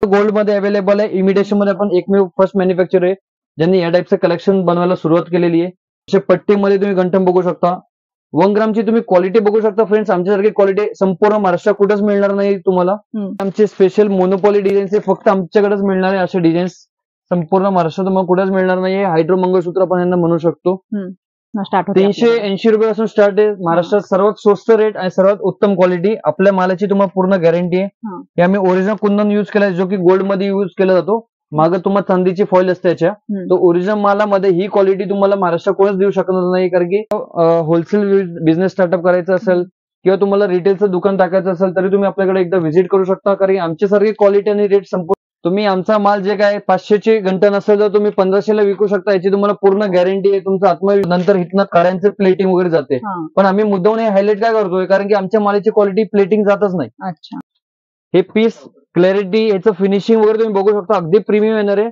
Gold मध्ये available आहे. Imitation मध्ये आपण एकमेव फर्स्ट मॅन्युफॅक्चर आहे ज्यांनी या टाईपचं कलेक्शन बनवायला सुरुवात केलेली आहे. अशा पट्टीमध्ये तुम्ही घंटम बघू शकता. 1 ग्रामची तुम्ही क्वालिटी बघू शकता फ्रेंड्स. आमच्यासारखी क्वालिटी संपूर्ण महाराष्ट्रात कुठेच मिळणार नाही तुम्हाला. आमचे स्पेशल मोनोपॉली डिझाईन्स फक्त आमच्याकडेच मिळणार आहे. असे डिझाईन्स संपूर्ण महाराष्ट्रात तुम्हाला कुठेच मिळणार नाही. हायड्रो मंगळसूत्र आपण यांना म्हणू शकतो. 380 रुपयापासून स्टार्ट आहे. महाराष्ट्रात सर्वात स्वस्त रेट आणि सर्वात उत्तम क्वालिटी. आपल्या मालाची तुम्हाला पूर्ण गॅरंटी आहे. हे आम्ही ओरिजिनल कुंदन युज केलाय जो की गोल्ड मध्ये युज केला जातो. मागे तुम्हाला चांदीची फॉईल असते त्याच्या. तो ओरिजिनल मालामध्ये ही क्वालिटी तुम्हाला महाराष्ट्रात कोणच देऊ शकणार नाही. कारण की होलसेल बिझनेस स्टार्टअप करायचा असेल किंवा तुम्हाला रिटेलचं दुकान टाकायचं असेल तरी तुम्ही आपल्याकडे एकदा व्हिजिट करू शकता. कारण की आमच्यासारखी क्वालिटी आणि रेट संपूर्ण तुम्ही आमचा माल जे काय 500ची घंटन असेल तर तुम्ही 1500ला विकू शकता. याची तुम्हाला पूर्ण गॅरंटी आहे. तुमचा आत्मविश्वास नंतर इथनं काड्यांचं प्लेटिंग वगैरे जाते. पण आम्ही मुद्दाम हायलाइट काय करतोय कारण की आमच्या मालाची क्वालिटी प्लेटिंग जातच नाही. अच्छा, हे पीस क्लॅरिटी याचं फिनिशिंग वगैरे तुम्ही बघू शकता. अगदी प्रीमियम येणार आहे.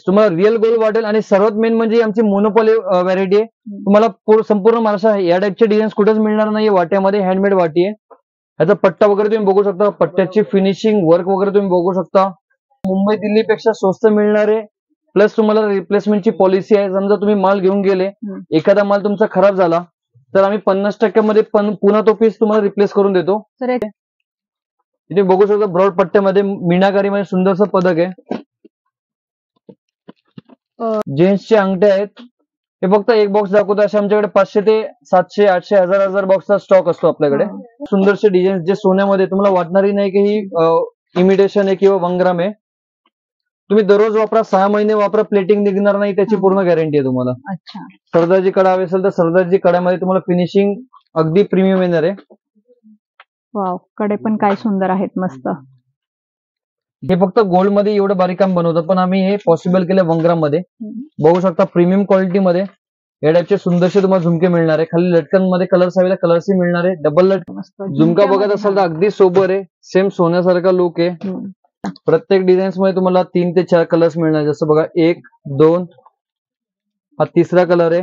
तुम्हाला रिअल गोल्ड वाटेल. आणि सर्वात मेन म्हणजे आमची मोनोपॉली व्हरायटी आहे. तुम्हाला संपूर्ण महाराष्ट्रात या टाईपचे डिझाईन्स कुठेच मिळणार नाही. वाट्यामध्ये हँडमेड वाटी आहे. याचा पट्टा वगैरे तुम्ही बघू शकता. पट्ट्याची फिनिशिंग वर्क वगैरे तुम्ही बघू शकता. मुंबई दिल्लीपेक्षा स्वस्त मिळणार आहे. प्लस तुम्हाला रिप्लेसमेंटची पॉलिसी आहे. समजा तुम्ही माल घेऊन गेले, एखादा माल तुमचा खराब झाला तर आम्ही 50% मध्ये पुन्हा तो पीस तुम्हाला रिप्लेस करून देतो. इथे बघू शकता ब्रॉड पट्ट्यामध्ये मीनाकारीमध्ये सुंदरसं पदक आहे. जेंट्सचे अंगठे आहेत. हे फक्त एक बॉक्स दाखवतो. असे आमच्याकडे 500 ते 700 800 1000 बॉक्सचा स्टॉक असतो आपल्याकडे. सुंदरसे डिझाईन जे सोन्यामध्ये तुम्हाला वाटणारही नाही की ही इमिटेशन आहे किंवा 1 ग्राम आहे. तुम्ही दररोज वापरा, 6 महिने वापरा, प्लेटिंग निघणार नाही. त्याची पूर्ण गॅरंटी आहे तुम्हाला. अच्छा, सरदारजी कडा हवी असेल तर सरदारजी कड्यामध्ये तुम्हाला फिनिशिंग अगदी प्रीमियम येणार आहे. वाव, कडे पण काय सुंदर आहेत, मस्त. हे फक्त गोल्ड मध्ये एवढं बारीक काम बनवतं पण आम्ही हे पॉसिबल केलं 1 ग्राम मध्ये. बघू शकता प्रीमियम क्वालिटी मध्ये या टाईपचे सुंदरसे तुम्हाला झुमके मिळणार आहे. खाली लटकन मध्ये कलर्स हवे कलर्सही मिळणार आहे. डबल झुमका बघत असाल तर अगदी सोबर आहे. सेम सोन्यासारखा लुक आहे. प्रत्येक डिझाईन्स मध्ये तुम्हाला 3 ते 4 कलर्स मिळणार. जसं बघा 1 2 हा तिसरा कलर आहे.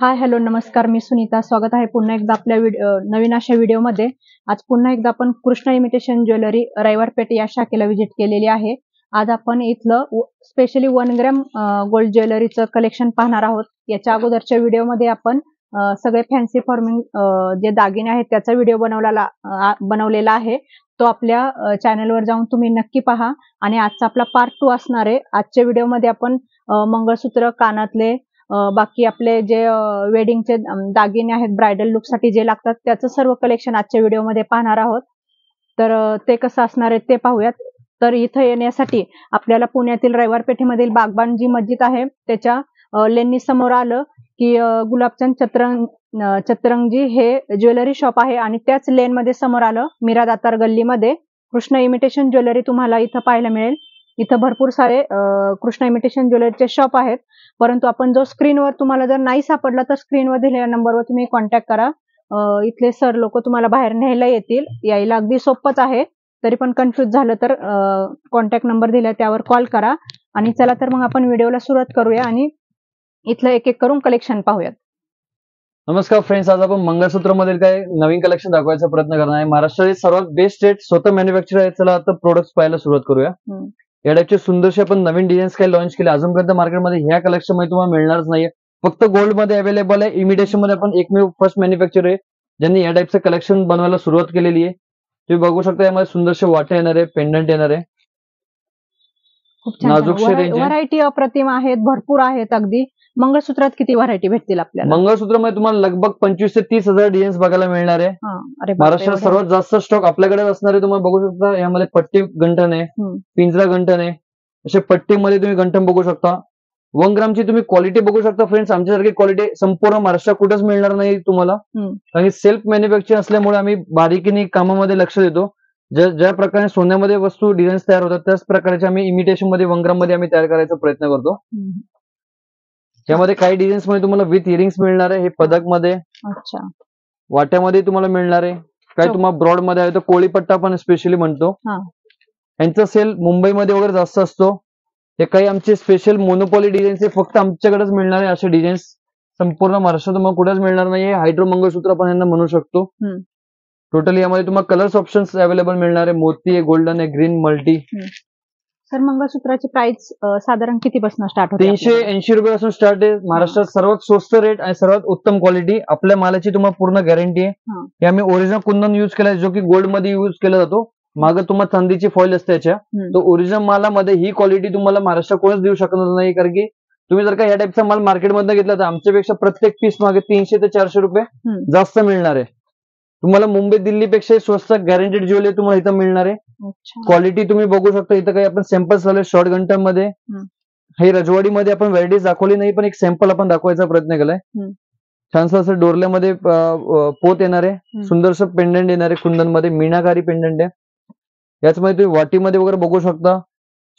हाय, हॅलो, नमस्कार. मी सुनीता. स्वागत आहे पुन्हा एकदा आपल्या नवीन अशा व्हिडिओमध्ये. आज पुन्हा एकदा आपण कृष्णा इमिटेशन ज्वेलरी रविवारपेठ या शाखेला व्हिजिट केलेली आहे. आज आपण इथलं स्पेशली 1 ग्रॅम गोल्ड ज्वेलरीचं कलेक्शन पाहणार आहोत. याच्या अगोदरच्या व्हिडिओमध्ये आपण सगळे फॅन्सी फॉर्मिंग जे दागिने आहेत त्याचा व्हिडिओ बनवलेला आहे. तो आपल्या चॅनलवर जाऊन तुम्ही नक्की पहा. आणि आजचा आपला पार्ट 2 असणार आहे. आजच्या व्हिडिओमध्ये आपण मंगळसूत्र, कानातले, बाकी आपले जे वेडिंगचे दागिने आहेत ब्रायडल लुक साठी जे लागतात त्याचं सर्व कलेक्शन आजच्या व्हिडिओमध्ये पाहणार आहोत. तर ते कसं असणार आहे ते पाहूयात. तर इथं येण्यासाठी आपल्याला पुण्यातील रविवारपेठेमधील बागबान जी मस्जिद आहे त्याच्या लेननी समोर आलं की गुलाबचंद चतरंगजी हे ज्वेलरी शॉप आहे. आणि त्याच लेन मध्ये समोर आलं मीरा दातार गल्लीमध्ये कृष्णा इमिटेशन ज्वेलरी तुम्हाला इथं पाहायला मिळेल. इथं भरपूर सारे कृष्णा इमिटेशन ज्वेलरीचे शॉप आहेत. परंतु आपण जो स्क्रीनवर तुम्हाला जर नाही सापडला तर स्क्रीनवर दिलेल्या नंबरवर तुम्ही कॉन्टॅक्ट करा. इथले सर लोक तुम्हाला बाहेर न्यायला येतील. यायला अगदी सोपंच आहे. तरी पण कन्फ्युज झालं तर कॉन्टॅक्ट नंबर दिला त्यावर कॉल करा. आणि चला तर मग आपण व्हिडिओला सुरुवात करूया आणि इथलं एक एक करून कलेक्शन पाहूयात. नमस्कार फ्रेंड्स, आज आपण मंगळसूत्र मधील काय नवीन कलेक्शन दाखवायचा प्रयत्न करणार आहे. महाराष्ट्रातील सर्वात बेस्ट रेट स्वतः मॅन्युफॅक्चर आहे. चला आता प्रोडक्ट्स पाहायला सुरुवात करूया. या टाईपचे सुंदरसे आपण नवीन डिझाईन्स काही लॉन्च केले. अजूनपर्यंत मार्केटमध्ये ह्या कलेक्शन मध्ये तुम्हाला मिळणारच नाही. फक्त गोल्ड मध्ये अवेलेबल आहे. इमिटेशन मध्ये आपण एकमेव फर्स्ट मॅन्युफॅक्चर आहे ज्यांनी या टाईपचं कलेक्शन बनवायला सुरुवात केलेली आहे. तुम्ही बघू शकता यामध्ये सुंदरसे वाटे येणार आहे, पेंडंट येणार आहे. खूप छान व्हरायटी अप्रतिम आहेत, भरपूर आहेत. अगदी मंगळसूत्रात किती व्हरायटी भेटतील आपल्याला? मंगळसूत्रामध्ये तुम्हाला लगभग 25 ते 30,000 डिझाईन्स बघायला मिळणार आहे. महाराष्ट्रात सर्वात जास्त स्टॉक आपल्याकडे असणार आहे. तुम्हाला बघू शकता यामध्ये पट्टी गंठन आहे, पिंजरा गंठन आहे. असे पट्टीमध्ये तुम्ही गंठन बघू शकता. 1 ग्रामची तुम्ही क्वालिटी बघू शकता फ्रेंड्स. आमच्यासारखी क्वालिटी संपूर्ण महाराष्ट्रात कुठेच मिळणार नाही तुम्हाला. आणि सेल्फ मॅन्युफॅक्चर असल्यामुळे आम्ही बारीकीने कामामध्ये लक्ष देतो. ज्या प्रकारे सोन्यामध्ये वस्तू डिझाईन्स तयार होतात त्याच प्रकारचे आम्ही इमिटेशन मध्ये 1 ग्राम मध्ये आम्ही तयार करायचा प्रयत्न करतो. त्यामध्ये काही डिझाईन्स मध्ये तुम्हाला विथ इयरिंग्स मिळणार आहे. हे पदक मध्ये, वाट्यामध्ये तुम्हाला मिळणार आहे. काही तुम्हाला ब्रॉड मध्ये आहे तर कोळीपट्टा पण स्पेशली म्हणतो. यांचा सेल मुंबईमध्ये वगैरे जास्त असतो. हे काही आमचे स्पेशल मोनोपॉली डिझाईन्स फक्त आमच्याकडेच मिळणार आहे. असे डिझाईन्स संपूर्ण महाराष्ट्रात तुम्हाला कुठेच मिळणार नाही. हायड्रो मंगळसूत्र आपण यांना म्हणू शकतो. टोटली यामध्ये तुम्हाला कलर्स ऑप्शन्स अवेलेबल मिळणार आहे. मोती आहे, गोल्डन आहे, ग्रीन, मल्टी. सर मंगळसूत्राची प्राइस साधारण कितीपासून स्टार्ट होते? 380 रुपयापासून स्टार्ट आहे. महाराष्ट्रात सर्वात स्वस्त रेट आणि सर्वात उत्तम क्वालिटी. आपल्या मालाची तुम्हाला पूर्ण गॅरंटी आहे. हे आम्ही ओरिजिनल कुंदन युज केलाय, जो की गोल्ड मध्ये युज केला जातो. मागे तुम्हाला चांदीची फॉइल असते त्याच्या. तो ओरिजिनल मालामध्ये ही क्वालिटी तुम्हाला महाराष्ट्रात कोणच देऊ शकणार नाही, कारण की तुम्ही जर का या टाईपचा माल मार्केटमधून घेतला तर आमच्यापेक्षा प्रत्येक पीस मागे 300 ते 400 रुपये जास्त मिळणार आहे. तुम्हाला मुंबई दिल्लीपेक्षा स्वस्त गॅरंटेड ज्वेलरी तुम्हाला इथं मिळणार आहे. क्वालिटी तुम्ही बघू शकता. इथं काही आपण सॅम्पल्स झाले शॉर्ट घंटन मध्ये. हे रजवाडीमध्ये आपण व्हरायटीज दाखवली नाही, पण एक सॅम्पल आपण दाखवायचा प्रयत्न केलाय. छानसं असं डोरल्यामध्ये पोत येणार आहे. सुंदरसं पेंडंट येणार आहे कुंदन मध्ये, मीनाकारी पेंडंट आहे. याचमध्ये तुम्ही वाटीमध्ये वगैरे बघू शकता.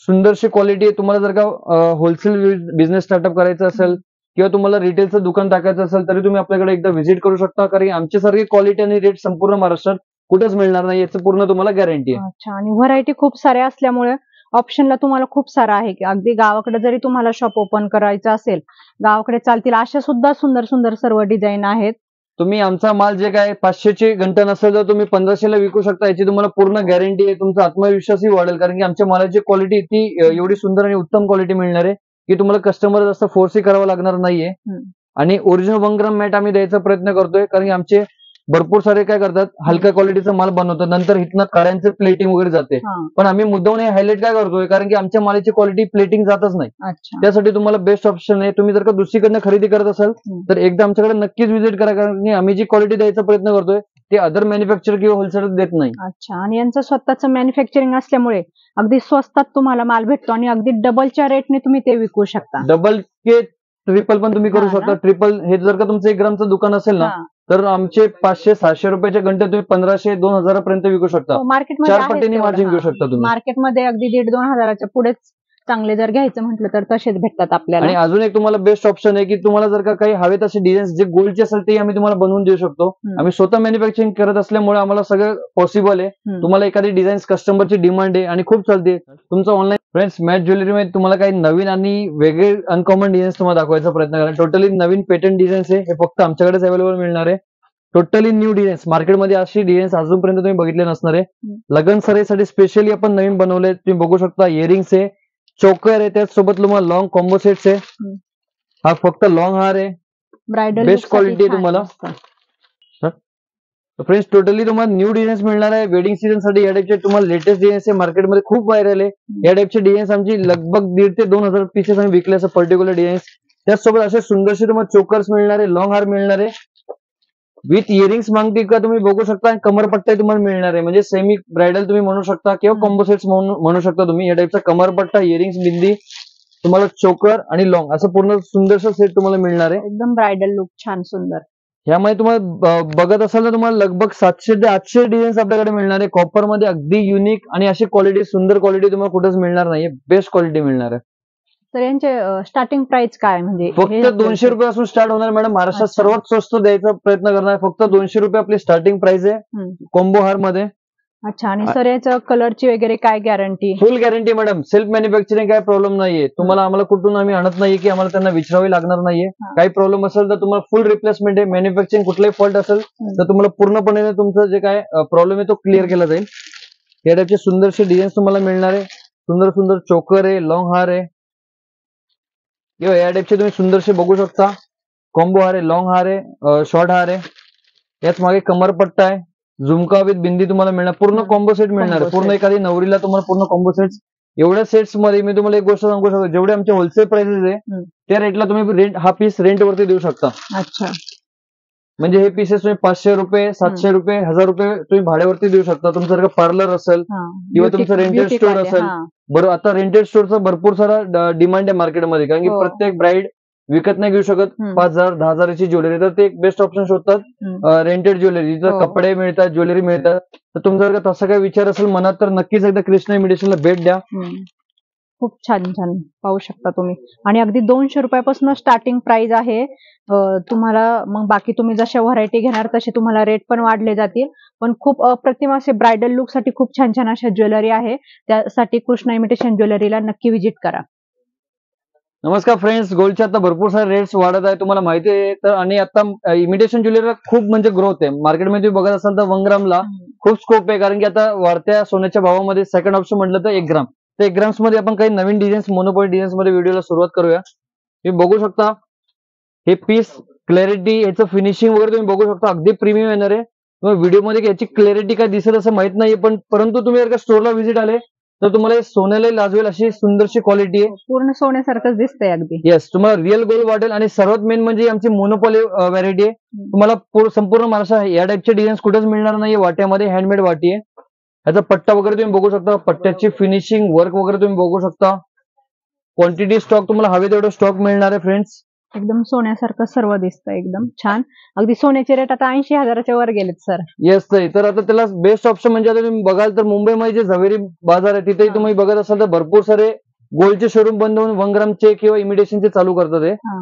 सुंदरशी क्वालिटी आहे. तुम्हाला जर का होलसेल बिझनेस स्टार्टअप करायचा असेल किंवा तुम्हाला रिटेलचं दुकान टाकायचं असेल तरी तुम्ही आपल्याकडे एकदा व्हिजिट करू शकता, कारण आमच्यासारखी क्वालिटी आणि रेट संपूर्ण महाराष्ट्रात कुठेच मिळणार नाही, याचं पूर्ण तुम्हाला गॅरंटी आहे. अच्छा, आणि व्हरायटी खूप साऱ्या असल्यामुळे ऑप्शनला तुम्हाला खूप सारा आहे की अगदी गावाकडे जरी तुम्हाला शॉप ओपन करायचं असेल, गावाकडे चालतील अशा सुद्धा सुंदर सुंदर सर्व डिझाईन आहेत. तुम्ही आमचा माल जे काय 500ची घंटन असेल तर तुम्ही 1500ला विकू शकता, याची तुम्हाला पूर्ण गॅरंटी आहे. तुमचा आत्मविश्वासही वाढेल, कारण की आमच्या मालाची क्वालिटी ती एवढी सुंदर आणि उत्तम क्वालिटी मिळणार आहे की तुम्हाला कस्टमर जास्त फोर्सही करावा लागणार नाहीये. आणि ओरिजिनल 1 ग्राम मॅट आम्ही द्यायचा प्रयत्न करतोय, कारण की आमचे भरपूर सारे काय करतात, हलक्या क्वालिटीचा माल बनवतात, नंतर इथनं काड्यांचे प्लेटिंग वगैरे जाते. पण आम्ही मुद्दाम हे हायलाइट काय करतोय, कारण की आमच्या मालाची क्वालिटी प्लेटिंग जातच नाही. त्यासाठी तुम्हाला बेस्ट ऑप्शन आहे. तुम्ही जर का दुसरीकडनं खरेदी करत असाल तर एकदा आमच्याकडे नक्कीच व्हिजिट करा, कारण की आम्ही जी क्वालिटी द्यायचा प्रयत्न करतोय ते अदर मॅन्युफॅक्चर किंवा होलसेलर देत नाही. अच्छा, आणि यांचं स्वतःचं मॅन्युफॅक्चरिंग असल्यामुळे अगदी स्वस्तात तुम्हाला माल भेटतो आणि अगदी डबलच्या रेटने तुम्ही ते विकू शकता. डबल के ट्रिपल पण तुम्ही करू शकता. ट्रिपल हे जर का तुमचं 1 ग्रामचं दुकान असेल ना तर आमचे 500-700 रुपयाच्या घंटे तुम्ही 1500-2000 पर्यंत विकू शकता. मार्केटमध्ये 4 पटीने मार्जिन घेऊ शकता तुम्ही. मार्केटमध्ये अगदी 1,500-2,000 हजाराच्या पुढेच चांगले जर घ्यायचं म्हटलं तर तसेच भेटतात आपल्याला. आणि अजून एक तुम्हाला बेस्ट ऑप्शन आहे की तुम्हाला जर का काही हवेत असे डिझाईन जे गोल्डचे असेल ते आम्ही तुम्हाला बनवून देऊ शकतो. आम्ही स्वतः मॅन्युफॅक्चरिंग करत असल्यामुळे आम्हाला सगळं पॉसिबल आहे. तुम्हाला एखादी डिझाईन कस्टमरची डिमांड आहे आणि खूप चालते. तुमचं ऑनलाईन फ्रेंड्स मॅट ज्वेलरीमध्ये तुम्हाला काही नवीन आणि वेगळे अनकॉमन डिझाईन्स तुम्हाला दाखवायचा प्रयत्न करा. टोटली नवीन पेटंट डिझाईन्स आहे, हे फक्त आमच्याकडेच अवेलेबल मिळणार आहे. टोटली न्यू डिझाईन्स, मार्केटमध्ये अशी डिझाईन्स अजूनपर्यंत तुम्ही बघितले नसणार आहे. लग्न सराईसाठी स्पेशली आपण नवीन बनवले. तुम्ही बघू शकता इयरिंग्स आहे, चोकर आहे, त्याचसोबत तुम्हाला लॉंग कॉम्बो सेट्स आहे. हा फक्त लॉंग हार आहे, ब्रायडल बेस्ट क्वालिटी आहे तुम्हाला. फ्रेंड्स टोटली तुम्हाला न्यू डिझाईन्स मिळणार आहे. वेडिंग सीझन साठी या टाईपचे तुम्हाला लेटेस्ट डिझाईन्स आहे, मार्केटमध्ये खूप व्हायरल आहे. या टाईपचे डिझाईन्स आमची लगभग 1,500 ते 2,000 पीसेस आम्ही विकले असं पर्टिक्युलर डिझाईन्स. त्याचसोबत असे सुंदरसे तुम्हाला चोकर्स मिळणार आहे, लॉंग हार मिळणार आहे, विथ इयरिंग्स मागते का तुम्ही बघू शकता. आणि कमरपट्टा तुम्हाला मिळणार आहे, म्हणजे सेमी ब्रायडल तुम्ही म्हणू शकता किंवा कॉम्बो सेट्स म्हणू शकता तुम्ही. या टाईपचा कमरपट्टा, इयरिंग्स, बिंदी, तुम्हाला चोकर आणि लॉंग असं पूर्ण सुंदरसं सेट तुम्हाला मिळणार आहे. एकदम ब्रायडल लुक छान सुंदर. यामध्ये तुम्हाला बघत असाल तर तुम्हाला लगभग 700 ते 800 डिझाईन्स आपल्याकडे मिळणार आहे. कॉपर मध्ये अगदी युनिक आणि अशी क्वालिटी, सुंदर क्वालिटी तुम्हाला कुठेच मिळणार नाहीये. बेस्ट क्वालिटी मिळणार आहे. तर यांचे स्टार्टिंग प्राइस काय, म्हणजे फक्त 200 रुपयापासून स्टार्ट होणार मॅडम. महाराष्ट्रात सर्वात स्वस्त द्यायचा प्रयत्न करणार. फक्त 200 रुपये आपली स्टार्टिंग प्राइस आहे कॉम्बो हार मध्ये. अच्छा, आणि सर याचं कलरची वगैरे काय गॅरंटी? फुल गॅरंटी मॅडम. सेल्फ मॅन्युफॅक्चरिंग काय प्रॉब्लेम नाहीये तुम्हाला. आम्हाला कुठून आम्ही आणत नाहीये की आम्हाला त्यांना विचारावी लागणार नाहीये. काही प्रॉब्लेम असेल तर तुम्हाला फुल रिप्लेसमेंट आहे. मॅन्युफॅक्चरिंग कुठलाही फॉल्ट असेल तर तुम्हाला पूर्णपणे तुमचं जे काय प्रॉब्लेम आहे तो क्लिअर केला जाईल. या टाईपचे सुंदरसे डिझाईन्स तुम्हाला मिळणार आहे. सुंदर सुंदर चोकर आहे, लॉंग हार आहे, किंवा या टाईपचे तुम्ही सुंदरसे बघू शकता. कॉम्बो हार आहे, लॉंग हार आहे, शॉर्ट हार आहे, याच मागे कमरपट्टा आहे, झुमका विथ बिंदी तुम्हाला मिळणार. पूर्ण कॉम्बो सेट मिळणार. पूर्ण एखादी नवरीला तुम्हाला पूर्ण कॉम्बो सेट्स. एवढ्या सेट्स मध्ये मी तुम्हाला एक गोष्ट सांगू शकतो, जेवढे आमचे होलसेल प्राइसेस आहे त्या रेटला तुम्ही हा पीस रेंट वरती देऊ शकता. अच्छा, म्हणजे हे पीसेस तुम्ही 500 रुपये, 700 रुपये, 1000 रुपये तुम्ही भाड्यावरती देऊ शकता. तुमचं जर का पार्लर असेल किंवा तुमचं रेंटेड स्टोर असेल. बरोबर, आता रेंटेड स्टोरचा भरपूर सारा डिमांड आहे मार्केटमध्ये, कारण की प्रत्येक ब्राईड विकत नाही घेऊ शकत 5,000, 10,000ची ज्वेलरी. तर ते एक बेस्ट ऑप्शन शोधतात रेंटेड ज्वेलरी, जिथं कपडे मिळतात, ज्वेलरी मिळतात. तर तुमचा जर का तसा काही विचार असेल मनात तर नक्कीच एकदा कृष्णा इमिटेशनला भेट द्या. खूप छान छान पाहू शकता तुम्ही. आणि अगदी 200 रुपयापासून स्टार्टिंग प्राइस आहे तुम्हाला. मग बाकी तुम्ही जशा व्हरायटी घेणार तसे तुम्हाला रेट पण वाढले जातील. पण खूप अप्रतिम असे ब्रायडल लुक साठी खूप छान छान अशा ज्वेलरी आहे. त्यासाठी कृष्णा इमिटेशन ज्वेलरीला नक्की व्हिजिट करा. नमस्कार फ्रेंड्स, गोल्डचे आता भरपूर सारे रेट्स वाढत आहे तुम्हाला माहिती आहे. तर आणि आता इमिटेशन ज्वेलरीला खूप म्हणजे ग्रोथ आहे मार्केटमध्ये. तुम्ही बघत असाल तर 1 ग्रामला खूप स्कोप आहे, कारण की आता वाढत्या सोन्याच्या भावामध्ये सेकंड ऑप्शन म्हटलं तर 1 ग्राम. तर 1 ग्राम्स मध्ये आपण काही नवीन डिझाईन्स मोनोपॉली डिझाईन्स मध्ये व्हिडिओला सुरुवात करूया. तुम्ही बघू शकता हे पीस क्लॅरिटी, याचं फिनिशिंग वगैरे तुम्ही बघू शकता, अगदी प्रीमियम येणार आहे. व्हिडिओ मध्ये याची क्लॅरिटी काय दिसत असं माहित नाही, पण परंतु तुम्ही जर का स्टोरला व्हिजिट आले तर तुम्हाला हे सोन्याला लाजवेल अशी सुंदरशी क्वालिटी आहे. पूर्ण सोन्यासारखंच दिसतंय अगदी. येस, तुम्हाला रिअल गोल्ड वाटेल. आणि सर्वात मेन म्हणजे आमची मोनोपॉली व्हॅरायटी आहे. तुम्हाला संपूर्ण महाराष्ट्र या टाईपचे डिझाईन्स कुठेच मिळणार नाही. वाट्यामध्ये हँडमेड वाटी आहे. याचा पट्टा वगैरे तुम्ही बघू शकता, पट्ट्याची फिनिशिंग वर्क वगैरे तुम्ही बघू शकता. क्वांटिटी स्टॉक तुम्हाला हवे तेवढं स्टॉक मिळणार आहे फ्रेंड्स. एकदम सोन्यासारखं सर्व दिसतंय, एकदम छान. अगदी सोन्याचे रेट आता 80,000च्या वर गेलेत सर. येस ताई. तर आता त्याला बेस्ट ऑप्शन म्हणजे आता तुम्ही बघाल तर मुंबईमध्ये जे झवेरी बाजार आहे तिथेही तुम्ही बघत असाल तर भरपूर सारे गोल्डचे शोरूम बंद होऊन 1 ग्रामचे किंवा इमिटेशनचे चालू करतात आहे.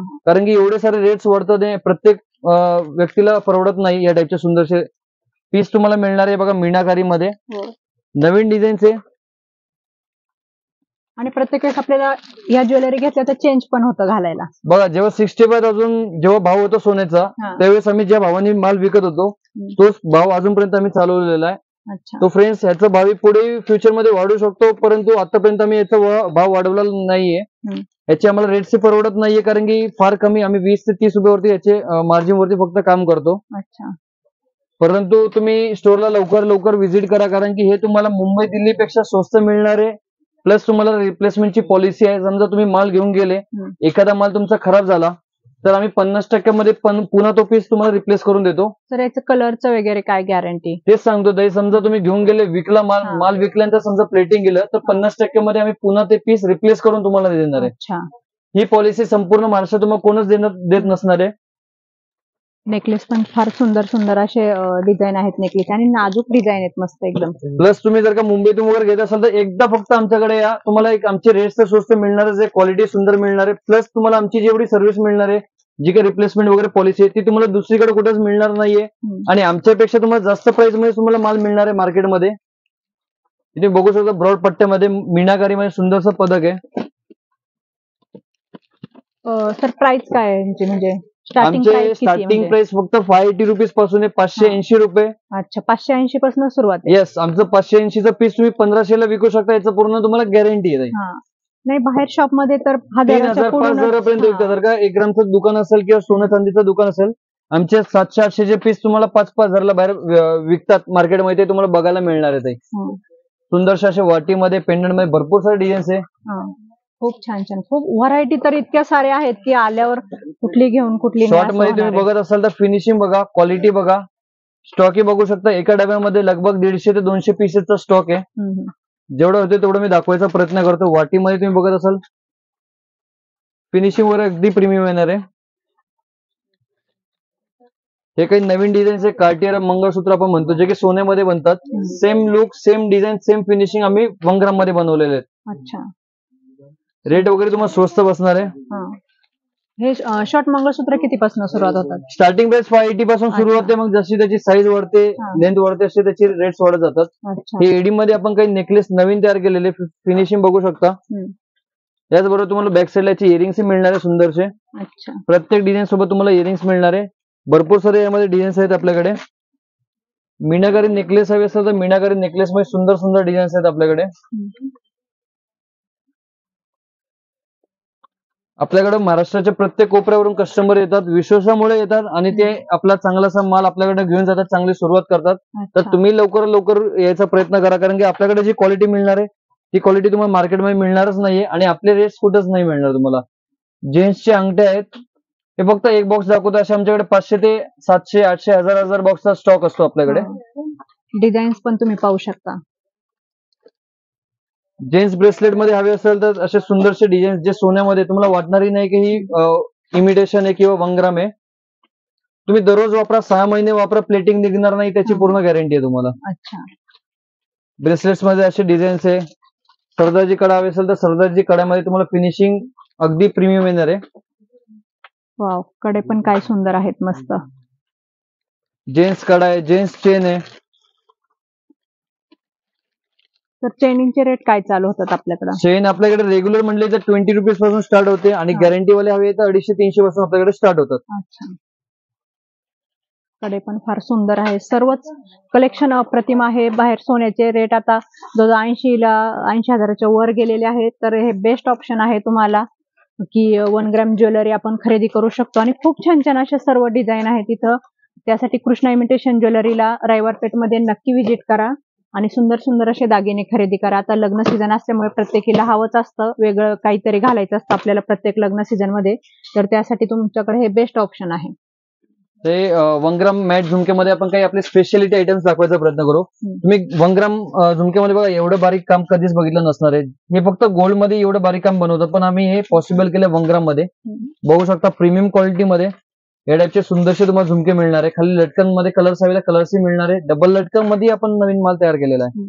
कारण की एवढे सारे रेट्स वाढतात आहे, प्रत्येक व्यक्तीला परवडत नाही. या टाईपचे सुंदरसे पीस तुम्हाला मिळणार आहे बघा मीनाकारीमध्ये, नवीन डिझाईनचे. आणि प्रत्येक वेळेस आपल्याला या ज्वेलरी घेतल्या तर चेंज पण होतं घालायला. बघा जेव्हा 65 अजून जेव्हा भाव होतो सोन्याचा, त्यावेळेस आम्ही ज्या भावाने माल विकत होतो तोच भाव अजूनपर्यंत आम्ही चालवलेला आहे. तो फ्रेंड्स याचा भाव पुढे फ्युचर मध्ये वाढू शकतो, परंतु आतापर्यंत आम्ही याचा भाव वाढवला नाहीये. याची आम्हाला रेट्स परवडत नाहीये, कारण की फार कमी आम्ही 20 ते 30 रुपयावरती याचे मार्जिन वरती फक्त काम करतो. परंतु तुम्ही स्टोरला लवकर व्हिजिट करा, कारण की हे तुम्हाला मुंबई दिल्लीपेक्षा स्वस्त मिळणार आहे. प्लस तुम्हाला रिप्लेसमेंटची पॉलिसी आहे. समजा तुम्ही माल घेऊन गेले, एखादा माल तुमचा खराब झाला तर आम्ही 50% मध्ये पुन्हा तो पीस तुम्हाला रिप्लेस करून देतो. सर याचं कलरचं वगैरे काय गॅरंटी? तेच सांगतो ताई. समजा तुम्ही घेऊन गेले, विकला माल विकल्यानंतर समजा प्लेटिंग गेलं तर 50% मध्ये आम्ही पुन्हा ते पीस रिप्लेस करून तुम्हाला देणार आहे. ही पॉलिसी संपूर्ण महाराष्ट्रात तुम्हाला कोणच देत नसणार आहे. नेकलेस पण फार सुंदर सुंदर असे डिझाईन आहेत नेकलेस, आणि नाजूक डिझाईन आहेत मस्त एकदम. प्लस तुम्ही जर का मुंबईतून वगैरे घेत असाल तर एकदा फक्त आमच्याकडे या, तुम्हाला एक आमचे रेट्स तर स्वस्त मिळणारच आहे, क्वालिटी सुंदर मिळणार आहे. प्लस तुम्हाला आमची जेवढी सर्व्हिस मिळणार आहे, जी काही रिप्लेसमेंट वगैरे पॉलिसी आहे ती तुम्हाला दुसरीकडे कुठेच मिळणार नाहीये. आणि आमच्यापेक्षा तुम्हाला जास्त प्राइस मध्ये तुम्हाला माल मिळणार आहे मार्केटमध्ये. इथे बघू शकता ब्रॉड पट्ट्यामध्ये मीनाकारीमध्ये सुंदरसा पदक आहे. सर प्राइस काय आहे म्हणजे आमचे स्टार्टिंग प्राइस फक्त 580 रुपीज पासून आहे, 580 रुपये. अच्छा, 580 पासून सुरुवात आहे. येस, आमचं 580चं पीस तुम्ही 1500 ला विकू शकता, याचं पूर्ण तुम्हाला गॅरंटी आहे. नाही, बाहेर शॉप मध्ये तर 1000-5000 विकतात. जर का 1 ग्रामचं दुकान असेल किंवा सोनं चांदीचं दुकान असेल, आमचे 700-800 चे पीस तुम्हाला 5-5 ला बाहेर विकतात मार्केटमध्ये, तुम्हाला बघायला मिळणार आहे. सुंदरशा अशा वाटीमध्ये पेंडंट मध्ये भरपूर सारे डिझाईन्स आहे. खूप छान छान, खूप व्हरायटी तर इतक्या साऱ्या आहेत की आल्यावर कुठली घेऊन कुठली. शॉर्ट मध्ये तुम्ही बघत असाल तर फिनिशिंग बघा, क्वालिटी बघा, स्टॉकही बघू शकता. एका डब्यामध्ये लगभग 150 ते 200 पीसेसचा स्टॉक आहे. जेवढं होते तेवढं मी दाखवायचा प्रयत्न करतो. वाटीमध्ये तुम्ही बघत असाल फिनिशिंग वगैरे अगदी प्रीमियम येणार आहे. हे काही नवीन डिझाईन्स आहे, कार्टियर मंगळसूत्र आपण म्हणतो, जे की सोन्यामध्ये बनतात. Same look, same design, same finishing आम्ही 1 ग्राम मध्ये बनवलेले आहेत. अच्छा, रेट वगैरे तुम्हाला स्वस्त बसणार आहे. हे शॉर्ट मंगळसूत्र कितीपासून सुरुवात होतात? स्टार्टिंग प्राइस 580 पासून सुरू होते, मग जशी त्याची साईज वाढते, लेंथ वाढते, असे त्याची रेट्स वाढत जातात. हे एडी मध्ये आपण काही नेकलेस नवीन तयार केलेले, फिनिशिंग बघू शकता. याचबरोबर तुम्हाला बॅक साईडला याचे इयरिंग्स मिळणार आहे सुंदरसे. प्रत्येक डिझाईन सोबत तुम्हाला इयरिंग्स मिळणार आहे. भरपूर सारे यामध्ये डिझाईन्स आहेत आपल्याकडे. मीनाकारी नेकलेस हवे असेल तर मीनाकारी नेकलेस मध्ये सुंदर सुंदर डिझाईन्स आहेत आपल्याकडे. आपल्याकडे महाराष्ट्राच्या प्रत्येक कोपऱ्यावरून कस्टमर येतात, विश्वासामुळे येतात आणि ते आपला चांगलासा माल आपल्याकडे घेऊन जातात, चांगली सुरुवात करतात. तर तुम्ही लवकर यायचा प्रयत्न करा, कारण की आपल्याकडे जी क्वालिटी मिळणार आहे ती क्वालिटी तुम्हाला मार्केटमध्ये मिळणारच नाहीये आणि आपले रेट्स कुठेच नाही मिळणार तुम्हाला. जेंट्सचे अंगठे आहेत, हे फक्त एक बॉक्स दाखवतो. असे आमच्याकडे 500 ते 700, 800, 1000 बॉक्सचा स्टॉक असतो आपल्याकडे. डिझाईन्स पण तुम्ही पाहू शकता. जेंट्स ब्रेसलेट मध्ये हवे असेल तर असे सुंदरसे डिझाईन, जे सोन्यामध्ये तुम्हाला वाटणारही नाही की ही इमिटेशन आहे किंवा 1 ग्राम आहे. तुम्ही दररोज वापरा, 6 महिने वापरा, प्लेटिंग निघणार नाही, त्याची पूर्ण गॅरंटी आहे तुम्हाला. ब्रेसलेट्स मध्ये असे डिझाईन्स आहे. सरदारजी कडा हवे असेल तर सरदारजी कड्यामध्ये तुम्हाला फिनिशिंग अगदी प्रीमियम येणार आहे. वाव, कडे पण काय सुंदर आहेत, मस्त. जेंट्स कडा आहे, जेंट्स चेन आहे. तर चेनिंगचे रेट काय चालू होतात आपल्याकडे? चेन आपल्याकडे रेग्युलर म्हणले तर 20 रुपीज पासून स्टार्ट होते आणि गॅरंटी वाले हवे तर 250-300 पासून आपल्याकडे स्टार्ट होतात. कडे पण फार सुंदर आहे. सर्वच कलेक्शन अप्रतिम आहे. बाहेर सोन्याचे रेट आता जवळ 80,000च्या वर गेलेले आहेत. तर हे बेस्ट ऑप्शन आहे तुम्हाला की 1 ग्रॅम ज्वेलरी आपण खरेदी करू शकतो आणि खूप छान छान अशा सर्व डिझाईन आहेत तिथं. त्यासाठी कृष्णा इमिटेशन ज्वेलरीला रविवार पेठमध्ये नक्की व्हिजिट करा आणि सुंदर सुंदर असे दागिने खरेदी करा. आता लग्न सीझन असल्यामुळे प्रत्येकीला हवंच असतं, वेगळं काहीतरी घालायचं असतं आपल्याला प्रत्येक लग्न सीझन मध्ये. तर त्यासाठी तुमच्याकडे हे बेस्ट ऑप्शन आहे. ते 1 ग्राम मॅट झुमक्यामध्ये आपण काही आपले स्पेशालिटी आयटम्स दाखवायचा प्रयत्न करू. तुम्ही 1 ग्राम झुमक्यामध्ये बघा एवढं बारीक काम कधीच बघितलं नसणार आहे. हे फक्त गोल्ड मध्ये एवढं बारीक काम बनवतं, पण आम्ही हे पॉसिबल केलं 1 ग्राम मध्ये. बघू शकता प्रीमियम क्वालिटी मध्ये या टाइपचे सुंदरसे तुम्हाला झुमके मिळणार आहे. खाली लटकन मध्ये कलर्स हवे कलर्सही मिळणार आहे. डबल लटकन मध्ये आपण नवीन माल तयार केलेला आहे.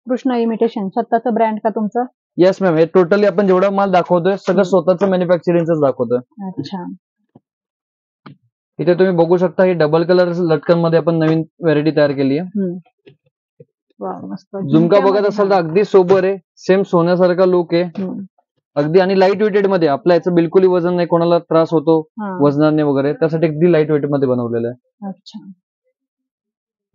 कृष्णा इमिटेशन स्वतःचं ब्रँड का तुमचं? येस मॅम, हे टोटली आपण जेवढा माल दाखवतोय सगळं स्वतःचं मॅन्युफॅक्चरिंगच दाखवतोय. अच्छा. इथे तुम्ही बघू शकता ही डबल कलर लटकन मध्ये आपण नवीन व्हरायटी तयार केली आहे. मस्त झुमका बघत असाल तर अगदी सोबर आहे, सेम सोन्यासारखा लुक आहे अगदी, आणि लाईट वेटेड मध्ये. आपल्या याचं बिलकुलही वजन नाही, कोणाला त्रास होतो वजनाने वगैरे, त्यासाठी अगदी लाईट वेट मध्ये बनवलेलं आहे. अच्छा.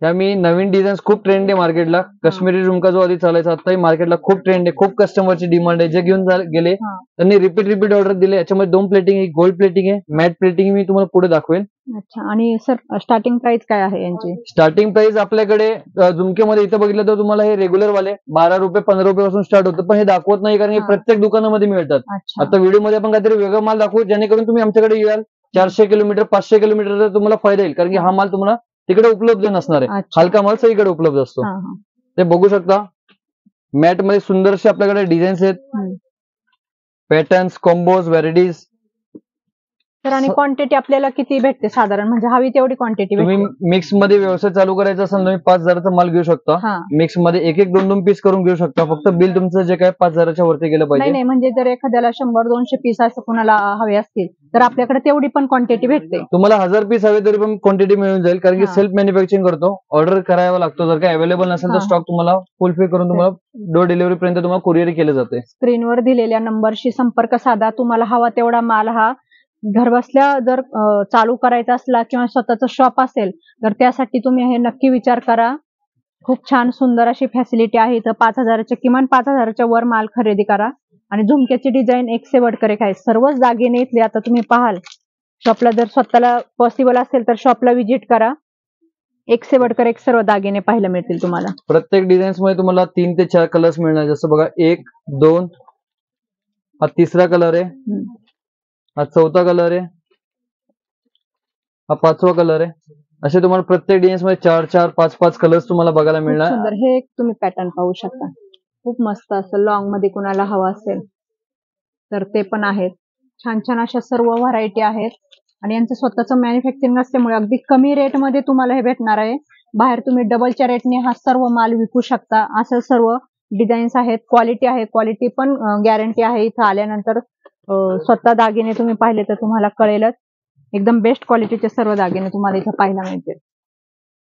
त्या मी नवीन डिझाईन्स खूप ट्रेंड आहे मार्केटला. काश्मीरी झुमका जो आधी चालायचा आताही मार्केटला खूप ट्रेंड आहे, खूप कस्टमरची डिमांड आहे. जे घेऊन गेले त्यांनी रिपीट ऑर्डर दिले. याच्यामध्ये 2 प्लेटिंग आहे, गोल्ड प्लेटिंग आहे, मॅट प्लेटिंग मी तुम्हाला पुढे दाखवेल. अच्छा. आणि सर स्टार्टिंग प्राइस काय आहे यांची? स्टार्टिंग प्राइस आपल्याकडे झुमकेमध्ये इथं बघितलं तर तुम्हाला हे रेग्युलर वाले 12 रुपये 15 रुपयापासून स्टार्ट होतं, पण हे दाखवत नाही कारण हे प्रत्येक दुकानामध्ये मिळतात. आता व्हिडिओ मध्ये आपण काहीतरी वेगळा माल दाखवू जेणेकरून तुम्ही आमच्याकडे याल. 400 किलोमीटर 500 किलोमीटर तुम्हाला फायदा येईल, कारण की हा माल तुम्हाला तिकडे उपलब्ध नसणार आहे. हलका माल सगळीकडे उपलब्ध असतो. ते बघू शकता मॅट मध्ये सुंदरसे आपल्याकडे डिझाईन्स आहेत, पॅटर्न्स, कॉम्बोज, व्हरायटीज. तर आणि क्वांटिटी आपल्याला किती भेटते साधारण, म्हणजे हवी तेवढी क्वांटिटी तुम्ही मिक्स मध्ये व्यवसाय चालू करायचा असेल तुम्ही 5,000चा माल घेऊ शकता. मिक्स मध्ये 1-1 2-2 पीस करून घेऊ शकता. फक्त बिल तुमचं जे काय 5,000च्या वरती गेलं पाहिजे. नाही, म्हणजे जर एखाद्याला 100-200 पीस असं कोणाला हवे असतील तर आपल्याकडे तेवढी पण क्वांटिटी भेटते. तुम्हाला 1000 पीस हवे तरी पण क्वांटिटी मिळून जाईल, कारण की सेल्फ मॅन्युफॅक्चरिंग करतो. ऑर्डर करावा लागतो. जर काही अवेलेबल नसेल तर स्टॉक तुम्हाला फुलफिल करून तुम्हाला डोर डिलिव्हरी पर्यंत तुम्हाला कुरिअर केले जाते. स्क्रीनवर दिलेल्या नंबरशी संपर्क साधा. तुम्हाला हवा तेवढा माल हा घरबसल्या जर चालू करायचा असला किंवा स्वतःचं शॉप असेल तर त्यासाठी तुम्ही हे नक्की विचार करा. खूप छान सुंदर अशी फॅसिलिटी आहे इथं. 5,000च्या किमान 5,000च्या वर माल खरेदी करा आणि झुमक्याची डिझाईन एक से बढ़कर एक आहे. सर्वच दागिने इथले आता तुम्ही पाहाल. शॉपला जर स्वतःला पॉसिबल असेल तर शॉपला व्हिजिट करा. एक से बढ़कर एक सर्व दागिने पाहायला मिळतील तुम्हाला. प्रत्येक डिझाईन्स मध्ये तुम्हाला 3 ते 4 कलर्स मिळणार. जसं बघा 1, 2, हा 3रा कलर आहे, हा 4था कलर आहे, हा 5वा कलर आहे. असे तुम्हाला प्रत्येक डिझाईन्स मध्ये 4-4, 5-5 कलर्स तुम्हाला बघायला मिळणार. सुंदर. हे एक तुम्ही पॅटर्न पाहू शकता. खूप मस्त असं लॉंग मध्ये कुणाला हवा असेल तर ते पण आहेत. छान छान अशा सर्व व्हरायटी आहेत आणि यांचं स्वतःचं मॅन्युफॅक्चरिंग असल्यामुळे अगदी कमी रेट मध्ये तुम्हाला हे भेटणार आहे. बाहेर तुम्ही डबलच्या रेटने हा सर्व माल विकू शकता. असं सर्व डिझाईन्स आहेत. क्वालिटी आहे, क्वालिटी पण गॅरंटी आहे. इथं आल्यानंतर स्वतः दागिने तुम्ही पाहिले तर तुम्हाला कळेलच. एकदम बेस्ट क्वालिटीचे सर्व दागिने तुम्हाला इथं पाहायला मिळतील.